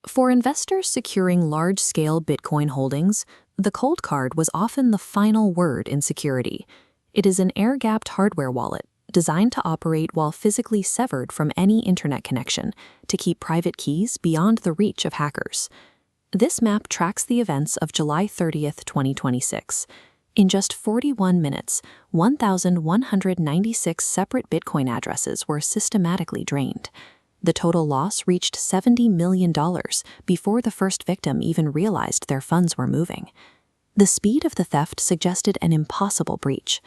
For investors securing large-scale Bitcoin holdings, the cold card was often the final word in security. It is an air-gapped hardware wallet designed to operate while physically severed from any internet connection to keep private keys beyond the reach of hackers. This map tracks the events of July 30th, 2026. In just 41 minutes, 1,196 separate Bitcoin addresses were systematically drained. The total loss reached $70 million before the first victim even realized their funds were moving. The speed of the theft suggested an impossible breach.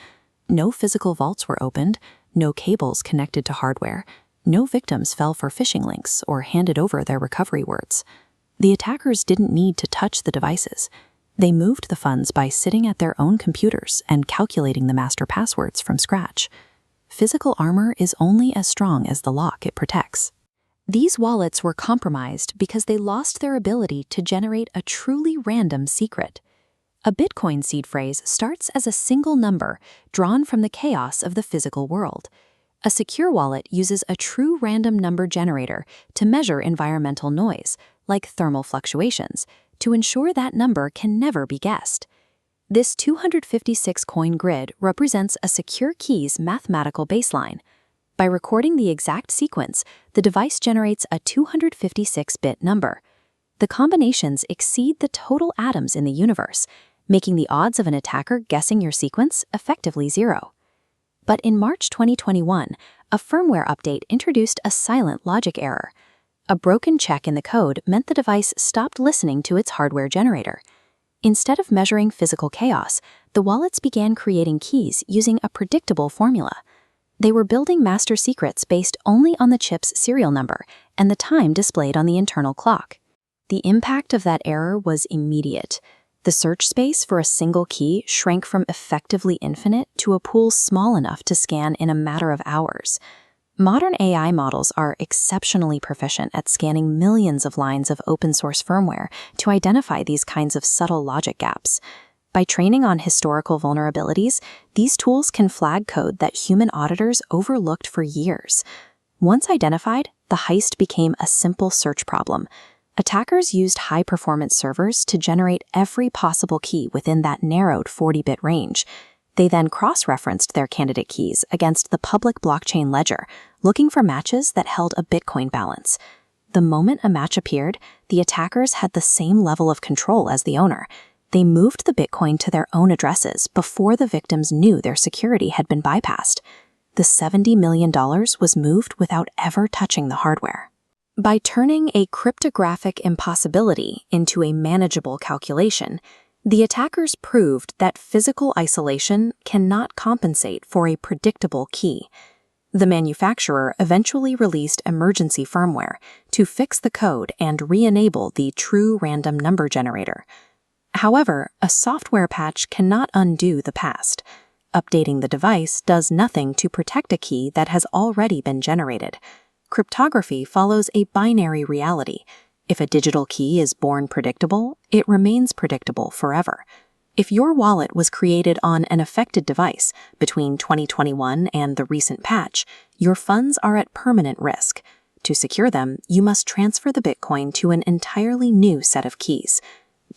No physical vaults were opened, no cables connected to hardware, no victims fell for phishing links or handed over their recovery words. The attackers didn't need to touch the devices. They moved the funds by sitting at their own computers and calculating the master passwords from scratch. Physical armor is only as strong as the lock it protects. These wallets were compromised because they lost their ability to generate a truly random secret. A Bitcoin seed phrase starts as a single number drawn from the chaos of the physical world. A secure wallet uses a true random number generator to measure environmental noise, like thermal fluctuations, to ensure that number can never be guessed. This 256-coin grid represents a secure key's mathematical baseline. By recording the exact sequence, the device generates a 256-bit number. The combinations exceed the total atoms in the universe, making the odds of an attacker guessing your sequence effectively zero. But in March 2021, a firmware update introduced a silent logic error. A broken check in the code meant the device stopped listening to its hardware generator. Instead of measuring physical chaos, the wallets began creating keys using a predictable formula. They were building master secrets based only on the chip's serial number and the time displayed on the internal clock. The impact of that error was immediate. The search space for a single key shrank from effectively infinite to a pool small enough to scan in a matter of hours. Modern AI models are exceptionally proficient at scanning millions of lines of open-source firmware to identify these kinds of subtle logic gaps. By training on historical vulnerabilities, these tools can flag code that human auditors overlooked for years. Once identified, the heist became a simple search problem. Attackers used high-performance servers to generate every possible key within that narrowed 40-bit range. They then cross-referenced their candidate keys against the public blockchain ledger, looking for matches that held a Bitcoin balance. The moment a match appeared, the attackers had the same level of control as the owner. They moved the Bitcoin to their own addresses before the victims knew their security had been bypassed. The $70 million was moved without ever touching the hardware. By turning a cryptographic impossibility into a manageable calculation, the attackers proved that physical isolation cannot compensate for a predictable key. The manufacturer eventually released emergency firmware to fix the code and re-enable the true random number generator. However, a software patch cannot undo the past. Updating the device does nothing to protect a key that has already been generated. Cryptography follows a binary reality. If a digital key is born predictable, it remains predictable forever. If your wallet was created on an affected device between 2021 and the recent patch, your funds are at permanent risk. To secure them, you must transfer the Bitcoin to an entirely new set of keys.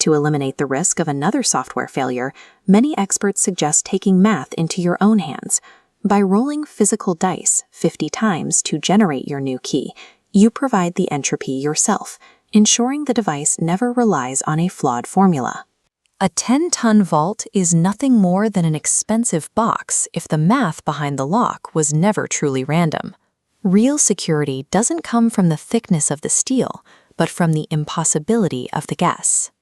To eliminate the risk of another software failure, many experts suggest taking math into your own hands. By rolling physical dice 50 times to generate your new key, you provide the entropy yourself, ensuring the device never relies on a flawed formula. A 10-ton vault is nothing more than an expensive box if the math behind the lock was never truly random. Real security doesn't come from the thickness of the steel, but from the impossibility of the guess.